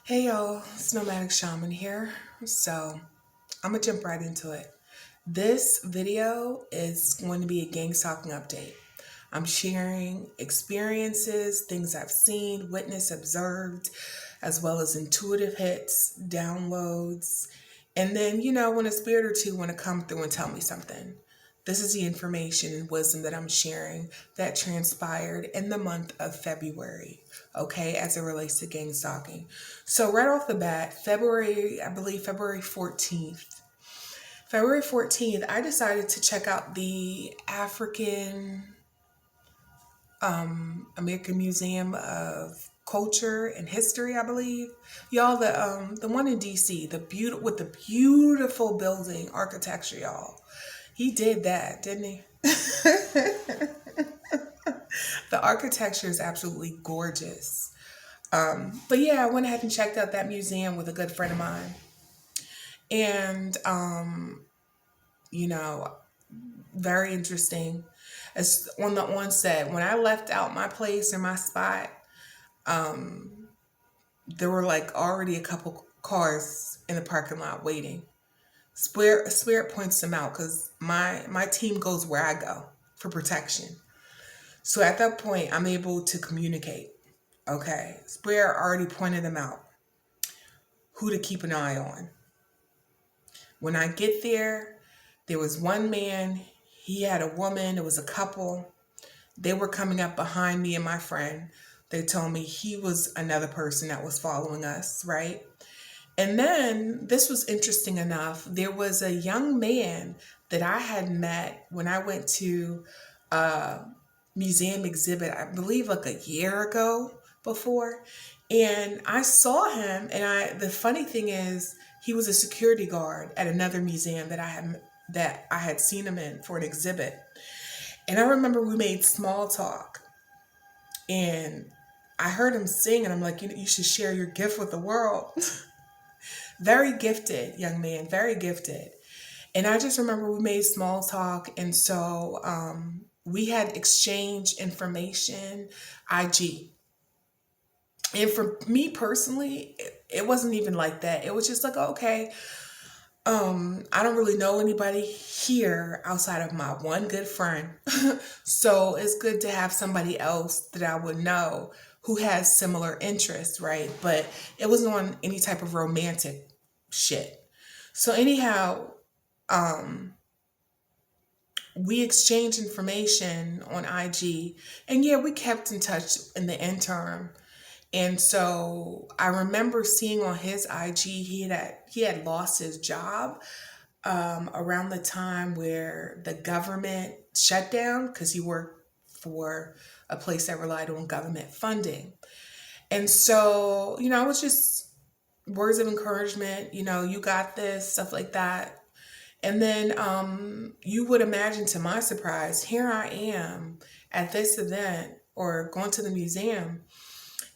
Hey y'all, it's Nomadic Shaman here. So I'm gonna jump right into it. This video is going to be a Gangstalking update. I'm sharing experiences, things I've seen, witnessed, observed, as well as intuitive hits, downloads, and then, when a spirit or two want to come through and tell me something. This is the information and wisdom that I'm sharing that transpired in the month of February, okay, as it relates to gang stalking. So, right off the bat, I believe February 14th. February 14th, I decided to check out the American Museum of Culture and History, I believe. Y'all, the one in DC, with the beautiful building architecture, y'all. He did that, didn't he? The architecture is absolutely gorgeous. But yeah, I went ahead and checked out that museum with a good friend of mine. And, you know, very interesting. As on the onset, when I left out my place or my spot, there were like already a couple cars in the parking lot waiting. Spirit points them out because my team goes where I go for protection. So at that point, I'm able to communicate. Okay, Spirit already pointed them out who to keep an eye on. When I get there was one man, he had a woman, it was a couple. They were coming up behind me and my friend. They told me he was another person that was following us, right? And then this was interesting enough. There was a young man that I had met when I went to a museum exhibit, I believe like a year ago before. And I saw him, and the funny thing is, he was a security guard at another museum that I had seen him in for an exhibit. And I remember we made small talk, and I heard him sing, and I'm like, you should share your gift with the world. Very gifted young man, very gifted. And I just remember we made small talk, and so we had exchanged information, IG. And for me personally, it wasn't even like that. It was just like, okay, I don't really know anybody here outside of my one good friend. So it's good to have somebody else that I would know who has similar interests, right? But it wasn't on any type of romantic shit. So anyhow, we exchanged information on IG, and yeah, we kept in touch in the interim. And so I remember seeing on his IG he had lost his job around the time where the government shut down because he worked for a place that relied on government funding. And so, it was just words of encouragement, you got this, stuff like that. And then you would imagine, to my surprise, here I am at this event or going to the museum,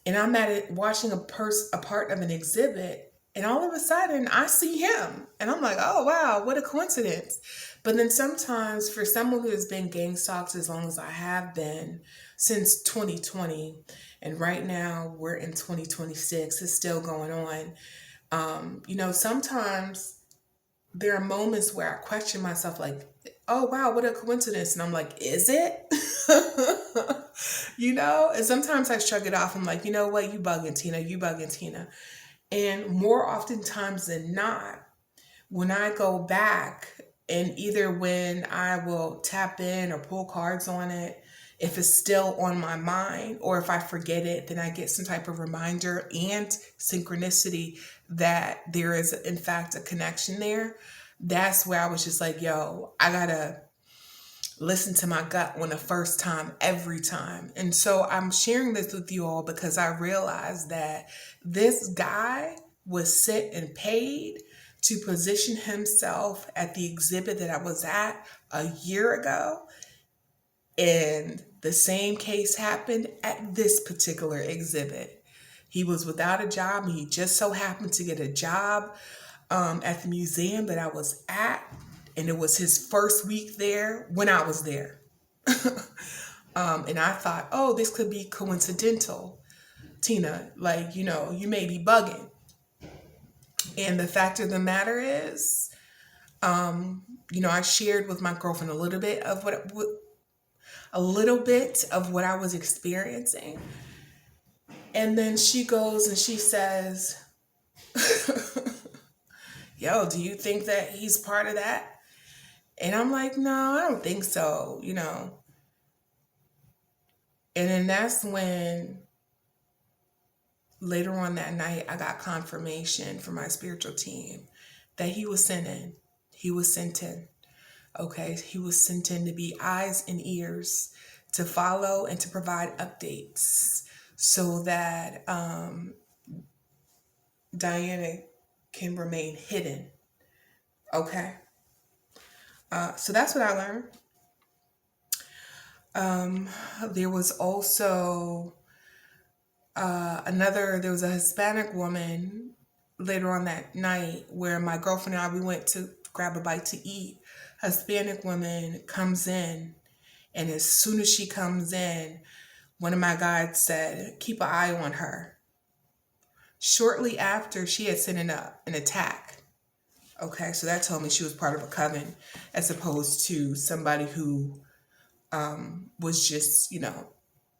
and I'm at it watching a part of an exhibit, and all of a sudden I see him, and I'm like, oh wow, what a coincidence. But then sometimes, for someone who has been gang stalked as long as I have been, since 2020, and right now we're in 2026, it's still going on. Sometimes there are moments where I question myself, like, oh wow, what a coincidence. And I'm like, is it? And sometimes I shrug it off. I'm like, you know what, you bugging Tina, you bugging Tina. And more oftentimes than not, when I go back, and either when I will tap in or pull cards on it, if it's still on my mind, or if I forget it, then I get some type of reminder and synchronicity that there is, in fact, a connection there. That's where I was just like, yo, I gotta listen to my gut on the first time, every time. And so I'm sharing this with you all because I realized that this guy was set and paid to position himself at the exhibit that I was at a year ago. And the same case happened at this particular exhibit. He was without a job, and he just so happened to get a job at the museum that I was at. And it was his first week there when I was there. And I thought, oh, this could be coincidental, Tina. Like, you may be bugging. And the fact of the matter is, I shared with my girlfriend a little bit of what I was experiencing. And then she goes and she says, yo, do you think that he's part of that? And I'm like, no, I don't think so. And then that's when later on that night, I got confirmation from my spiritual team that he was sent in. He was sent in. Okay. He was sent in to be eyes and ears to follow and to provide updates so that Diana can remain hidden. Okay. So that's what I learned. There was also there was a Hispanic woman later on that night where my girlfriend and I, we went to grab a bite to eat. A Hispanic woman comes in, and as soon as she comes in, one of my guides said, keep an eye on her. Shortly after, she had sent in an attack. Okay, so that told me she was part of a coven as opposed to somebody who was just,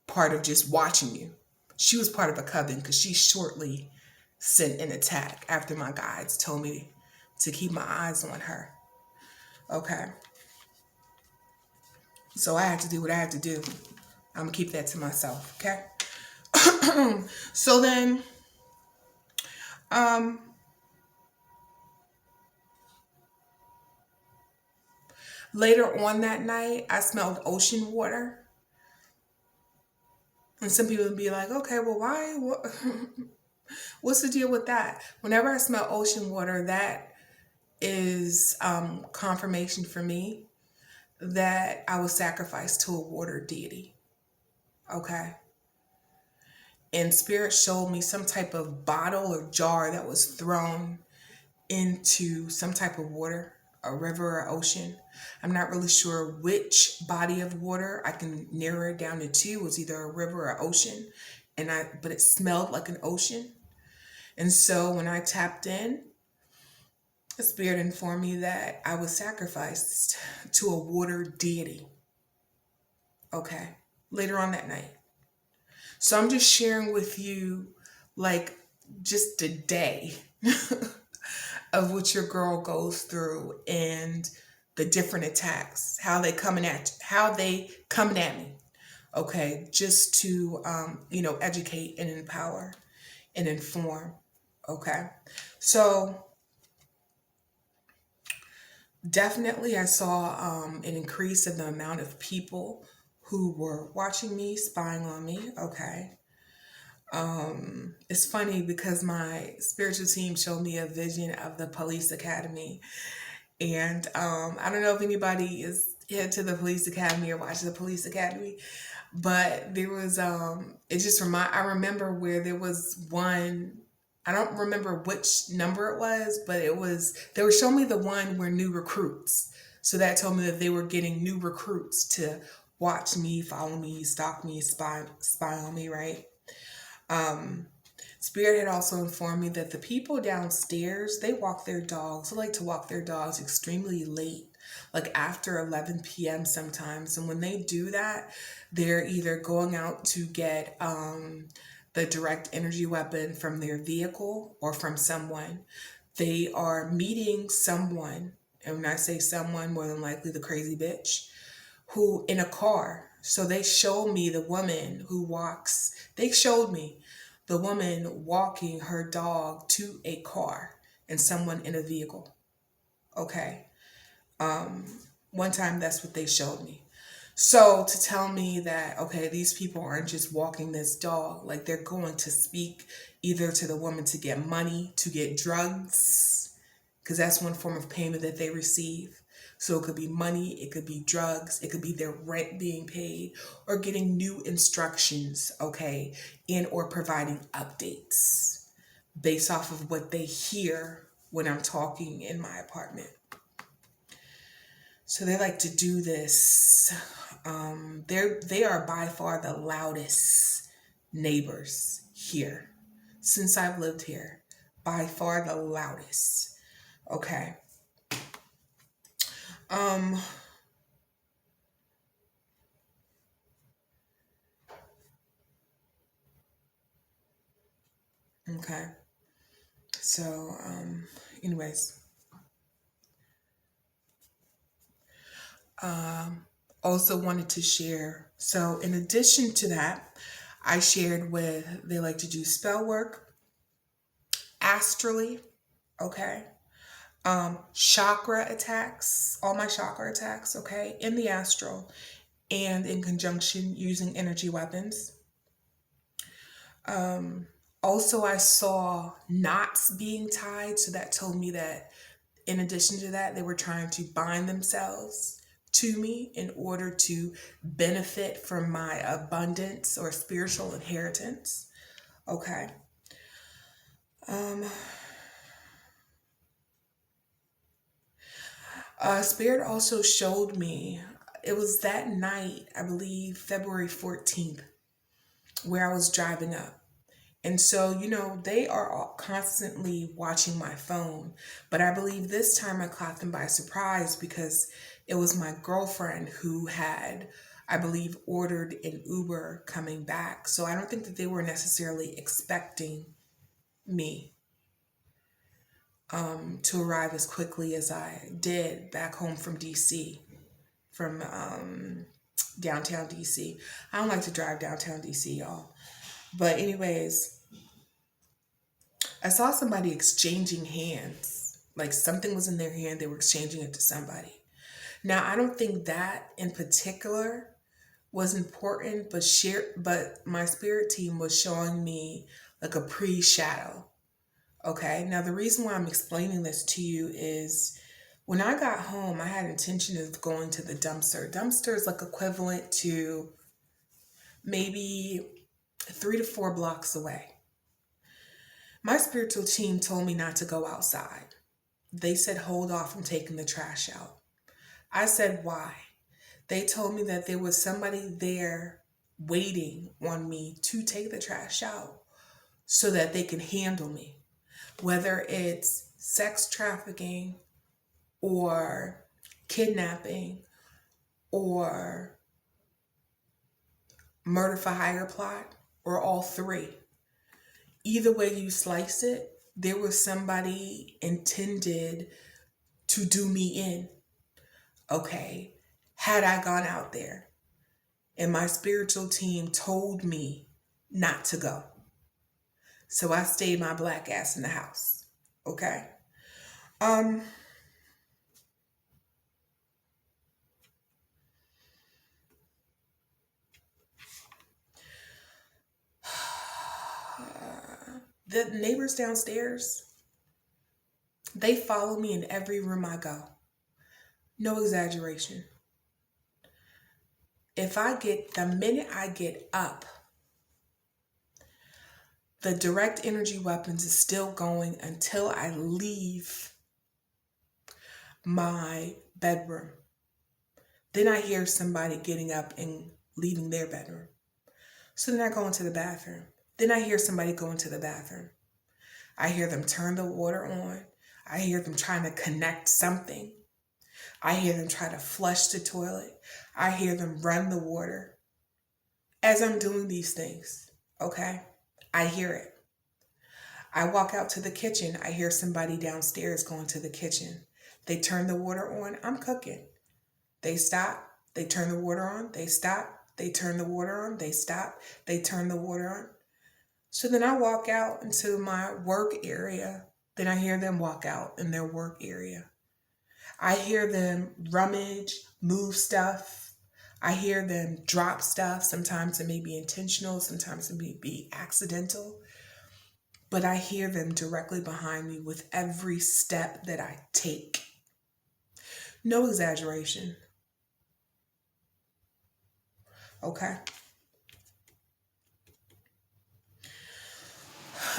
part of just watching you. She was part of a coven because she shortly sent an attack after my guides told me to keep my eyes on her. Okay. So I had to do what I had to do. I'm going to keep that to myself. Okay. So then, later on that night, I smelled ocean water. And some people would be like, okay, well, why? What's the deal with that? Whenever I smell ocean water, that is confirmation for me that I was sacrificed to a water deity. Okay. And spirit showed me some type of bottle or jar that was thrown into some type of water, a river or ocean. I'm not really sure which body of water. I can narrow it down to two. It was either a river or ocean. But it smelled like an ocean. And so when I tapped in, the spirit informed me that I was sacrificed to a water deity. Okay. Later on that night. So I'm just sharing with you just a day of what your girl goes through and the different attacks, how they coming at me. Okay. Just to, educate and empower and inform. Okay. So definitely I saw an increase in the amount of people who were watching me, spying on me. Okay. It's funny because my spiritual team showed me a vision of the police academy. And I don't know if anybody is head to the police academy or watches the police academy, but there was I remember where there was one. I don't remember which number it was, but they were showing me the one where new recruits. So that told me that they were getting new recruits to watch me, follow me, stalk me, spy on me, right? Spirit had also informed me that the people downstairs, they like to walk their dogs extremely late, like after 11 p.m. sometimes. And when they do that, they're either going out to get the direct energy weapon from their vehicle or from someone. They are meeting someone, and when I say someone, more than likely the crazy bitch, who in a car. So they showed me the woman they showed me the woman walking her dog to a car and someone in a vehicle. Okay. One time that's what they showed me. So to tell me that, okay, these people aren't just walking this dog, like they're going to speak either to the woman to get money, to get drugs, because that's one form of payment that they receive. So it could be money, it could be drugs, it could be their rent being paid, or getting new instructions, okay, or providing updates based off of what they hear when I'm talking in my apartment. So they like to do this. They are by far the loudest neighbors here since I've lived here. by far the loudest. Okay. Um, okay. So, anyways, also wanted to share. So, in addition to that, I shared with they like to do spell work, astrally, okay? Chakra attacks, all my chakra attacks, okay, in the astral and in conjunction using energy weapons. Also, I saw knots being tied, so that told me that in addition to that, they were trying to bind themselves to me in order to benefit from my abundance or spiritual inheritance. Okay. Um, Spirit also showed me, it was that night, I believe February 14th, where I was driving up. And so, they are all constantly watching my phone. But I believe this time I caught them by surprise because it was my girlfriend who had, I believe, ordered an Uber coming back. So I don't think that they were necessarily expecting me to arrive as quickly as I did back home from DC, from downtown DC. I don't like to drive downtown DC, y'all. But, anyways, I saw somebody exchanging hands. Like something was in their hand, they were exchanging it to somebody. Now, I don't think that in particular was important, but my spirit team was showing me like a pre-shadow. Okay. Now, the reason why I'm explaining this to you is when I got home, I had intention of going to the dumpster. Dumpster is like equivalent to maybe 3 to 4 blocks away. My spiritual team told me not to go outside. They said, hold off from taking the trash out. I said, why? They told me that there was somebody there waiting on me to take the trash out so that they can handle me, whether it's sex trafficking or kidnapping or murder for hire plot or all three. Either way you slice it, there was somebody intended to do me in. Okay. Had I gone out there and my spiritual team told me not to go. So I stayed my black ass in the house. Okay. Um, the neighbors downstairs, they follow me in every room I go. No exaggeration. The minute I get up, the direct energy weapons is still going until I leave my bedroom. Then I hear somebody getting up and leaving their bedroom. So then I go into the bathroom. Then I hear somebody go into the bathroom. I hear them turn the water on. I hear them trying to connect something. I hear them try to flush the toilet. I hear them run the water. As I'm doing these things, okay, I hear it. I walk out to the kitchen. I hear somebody downstairs going to the kitchen. They turn the water on. I'm cooking. They stop. They turn the water on. They stop. They turn the water on. They stop. They turn the water on. So then I walk out into my work area. Then I hear them walk out in their work area. I hear them rummage, move stuff. I hear them drop stuff. Sometimes it may be intentional. Sometimes it may be accidental. But I hear them directly behind me with every step that I take. No exaggeration. Okay.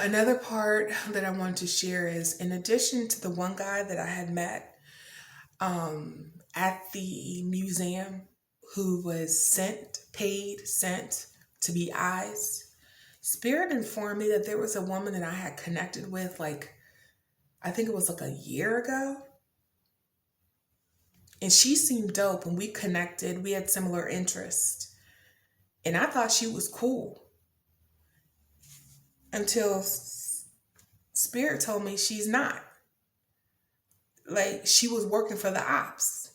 Another part that I want to share is in addition to the one guy that I had met at the museum who was sent to be eyes, Spirit informed me that there was a woman that I had connected with like I think it was like a year ago. And she seemed dope and we connected. We had similar interests. And I thought she was cool until Spirit told me she's not. Like she was working for the ops.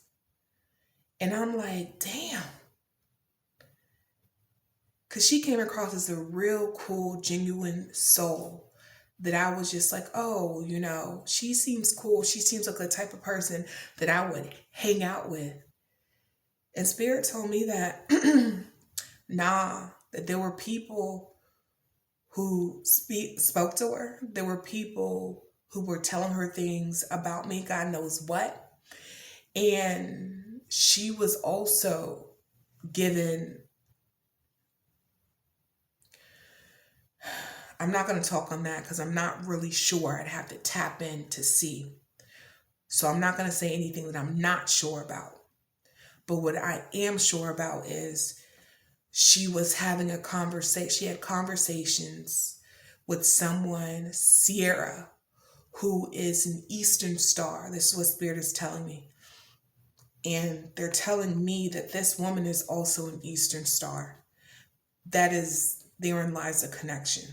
And I'm like, damn. Because she came across as a real cool, genuine soul that I was just like, oh, she seems cool. She seems like the type of person that I would hang out with. And Spirit told me that, nah, that there were people who spoke to her. There were people who were telling her things about me, God knows what. And she was also given, I'm not going to talk on that because I'm not really sure. I'd have to tap in to see. So I'm not going to say anything that I'm not sure about. But what I am sure about is she was having a conversation. She had conversations with someone, Sierra, who is an Eastern Star. This is what Spirit is telling me. And they're telling me that this woman is also an Eastern Star. Therein lies a connection.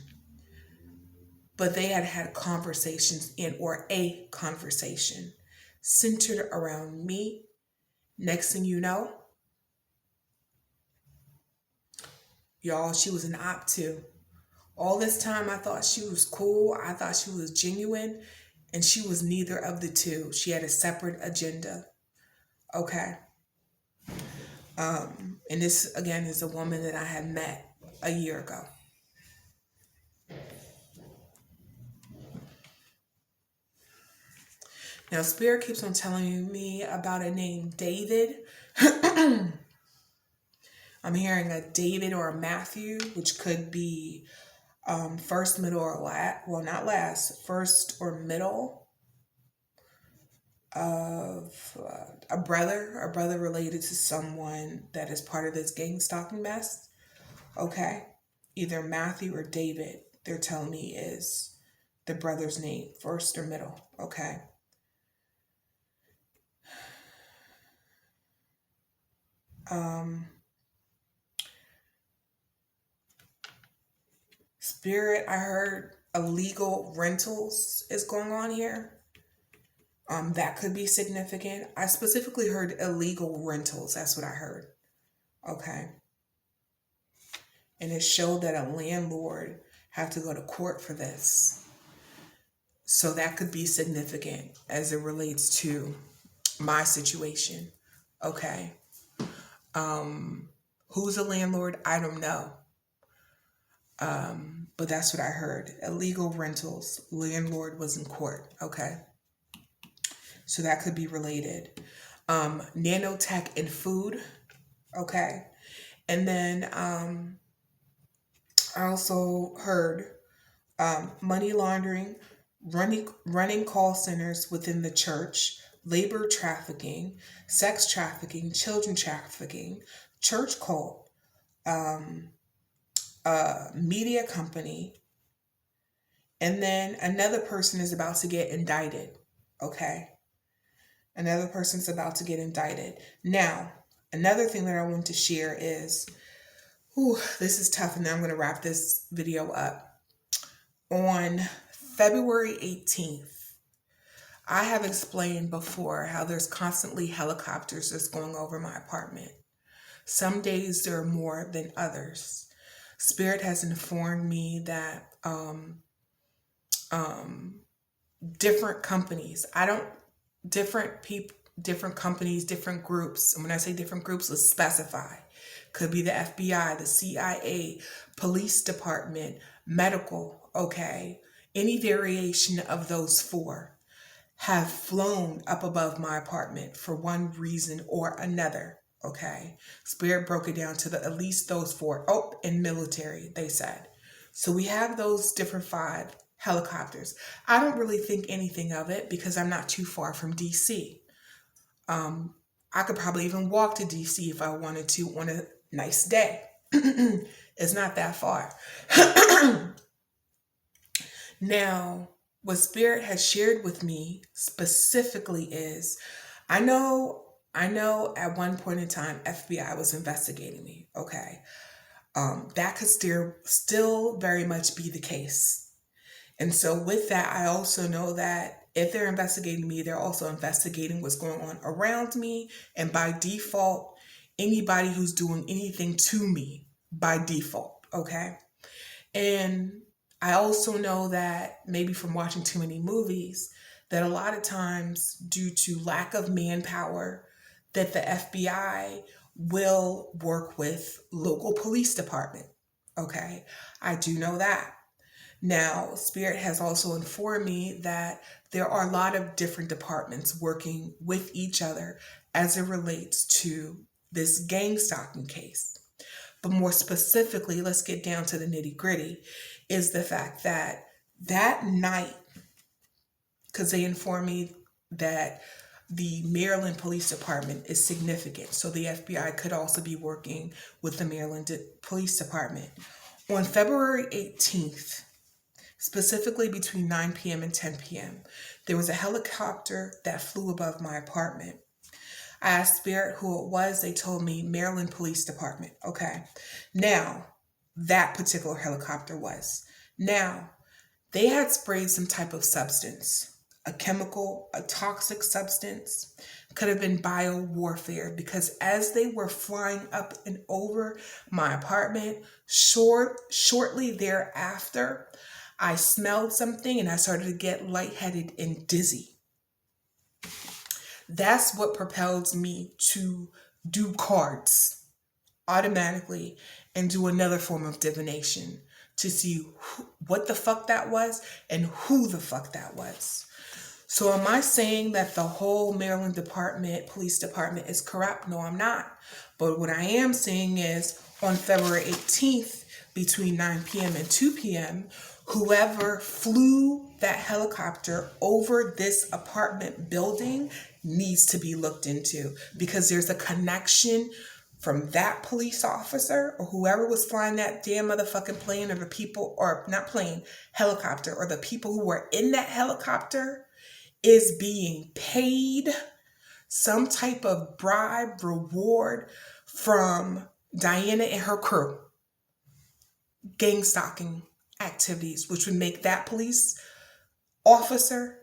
But they had conversations or a conversation centered around me. Next thing you know, y'all, she was an op too. All this time I thought she was cool. I thought she was genuine. And she was neither of the two. She had a separate agenda. Okay. And this, again, is a woman that I had met a year ago. Now, Spirit keeps on telling me about a name, David. I'm hearing a David or a Matthew, which could be first, middle, or last. Well, not last. First or middle of a brother related to someone that is part of this gang stalking mess. Okay. Either Matthew or David, they're telling me is the brother's name, first or middle. Okay. Spirit, I heard illegal rentals is going on here. That could be significant. I specifically heard illegal rentals. That's what I heard. Okay. And it showed that a landlord had to go to court for this. So that could be significant as it relates to my situation. Okay. Who's a landlord? I don't know. But that's what I heard. Illegal rentals. Landlord was in court. Okay. So that could be related. Nanotech and food. Okay. And then I also heard money laundering, running call centers within the church, labor trafficking, sex trafficking, children trafficking, church cult, media company, and then another person is about to get indicted. Okay. Another person's about to get indicted. Now, another thing that I want to share is, this is tough, and then I'm going to wrap this video up. On February 18th, I have explained before how there's constantly helicopters that's going over my apartment. Some days there are more than others. Spirit has informed me that different companies, different people, different companies, different groups. And when I say different groups, let's specify. Could be the FBI, the CIA, police department, medical, okay? Any variation of those four have flown up above my apartment for one reason or another, okay? Spirit broke it down to at least those four. Oh, and military, they said. So we have those different 5 helicopters. I don't really think anything of it because I'm not too far from DC. I could probably even walk to DC if I wanted to on a nice day. It's not that far. Now, what Spirit has shared with me specifically is, I know at one point in time FBI was investigating me. Okay. That could still very much be the case. And so with that, I also know that if they're investigating me, they're also investigating what's going on around me, and by default, anybody who's doing anything to me by default. Okay. And I also know that, maybe from watching too many movies, that a lot of times, due to lack of manpower, that the FBI will work with local police department. Okay. I do know that. Now, Spirit has also informed me that there are a lot of different departments working with each other as it relates to this gang stalking case. But more specifically, let's get down to the nitty gritty, is the fact that that night, because they informed me that the Maryland Police Department is significant, so the FBI could also be working with the Maryland Police Department. On February 18th, specifically between 9 p.m. and 10 p.m., there was a helicopter that flew above my apartment. I asked Spirit who it was. They told me Maryland Police Department. Okay. Now, that particular helicopter was. Now, they had sprayed some type of substance, a chemical, a toxic substance. Could have been bio warfare, because as they were flying up and over my apartment, shortly thereafter, I smelled something and I started to get lightheaded and dizzy. That's what propelled me to do cards automatically and do another form of divination to see what the fuck that was and who the fuck that was. So am I saying that the whole Maryland Police Department is corrupt? No, I'm not. But what I am saying is, on February 18th, between 9 p.m. and 2 p.m., whoever flew that helicopter over this apartment building needs to be looked into, because there's a connection from that police officer or whoever was flying that damn motherfucking plane, or the people, or not plane, helicopter, or the people who were in that helicopter is being paid some type of bribe, reward from Diana and her crew. Gang stalking activities, which would make that police officer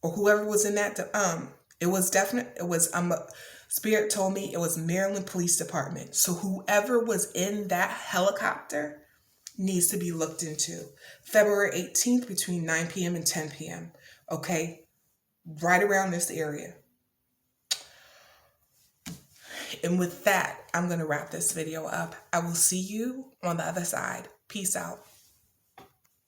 or whoever was in that, Spirit told me it was Maryland Police Department. So whoever was in that helicopter needs to be looked into. February 18th between 9 p.m. and 10 p.m. Okay, right around this area. And with that, I'm going to wrap this video up. I will see you on the other side. Peace out.